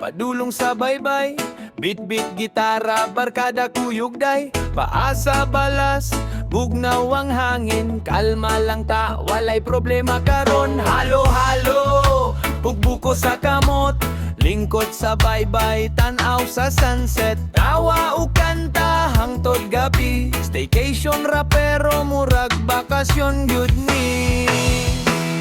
padulong sa baybay. Bit-bit gitara, barkada kuyog day. Paasa balas, bugnaw ang hangin. Kalma lang ta, walay problema karon. Halo-halo, bugbuko sa kamot. Lingkod sa baybay, tanaw sa sunset. Tawa o kanta, hangtod gabi. Staycation rapero, murag bakasyon good ni.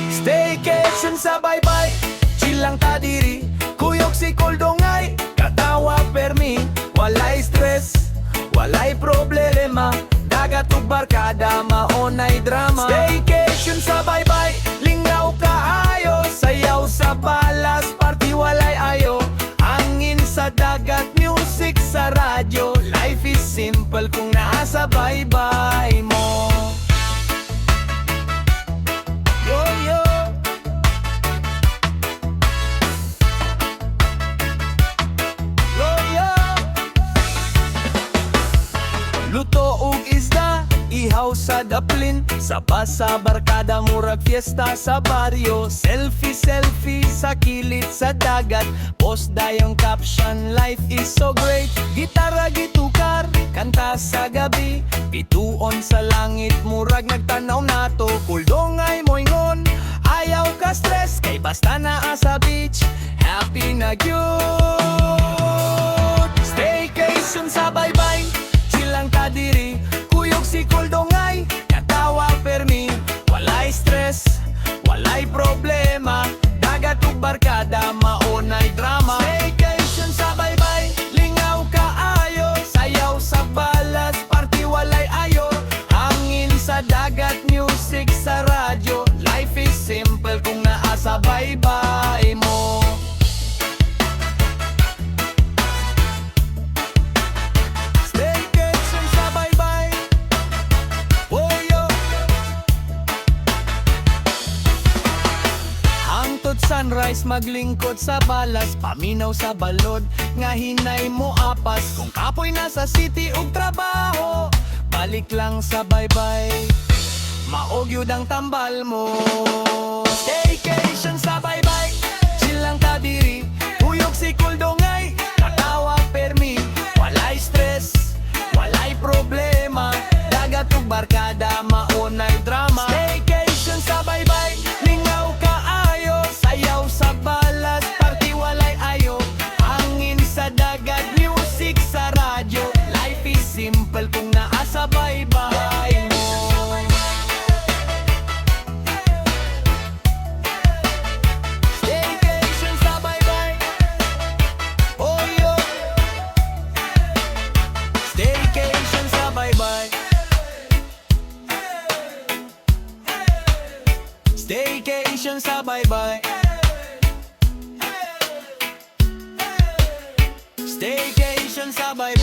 Staycation sa baybay, chill lang ta diri. Kuyog si Kuldongay, katawa permi. Walay stress, walay problema. Dagat ug barkada, maonay drama. Staycation sa baybay, lingaw kaayo. Sayaw sa balas, party walay ayo. Hangin sa dagat, music sa radyo. Life is simple kung nasa baybay mo. Yo, yo. Yo, yo. Luto ug isda, ihaw sa daplin. Saba sa barkada, murag fiesta sa baryo. Selfie, selfie sa kilid sa dagat. Post dayong caption, life is so great. Gitara gitukar, kanta sa gabi. Pituon sa langit, murag nagtanaw nato. Kuldongay moingon, ayaw ka stress. Kay basta naa sa beach, happy na gyud. Staycation sa baybay, chill lang ta diri. Kuyog si Kuldongay, katawa permi. Walay stress, walay problema. Dagat ug barkada, maonay drama. Staycation sa baybay, lingaw kaayo. Sayaw sa balas, party walay ayo. Hangin sa dagat, music sa radyo. Life is simple kung naa sa baybay mo. Staycation sa baybay, oh yo. Hangtod sunrise, maglingkod sa balas. Paminaw sa balod, nga hinay mo apas. Kung kapoy na sa city ug trabaho, balik lang sa baybay, maog yun ang tambal mo. Staycation sa baybay, chill lang ta diri. Kuyog si Kuldongay, katawa permi. Walay stress, walay problema. Dagat ug barkada, maonay drama. Staycation sa baybay, lingaw kaayo. Sayaw sa balas, party walay ayo. Hangin sa dagat, music sa radyo. Life is simple kung naa sa baybay mo. Staycation sa baybay, oh yo. Staycation sa baybay. Staycation sa baybay. Staycation sa baybay.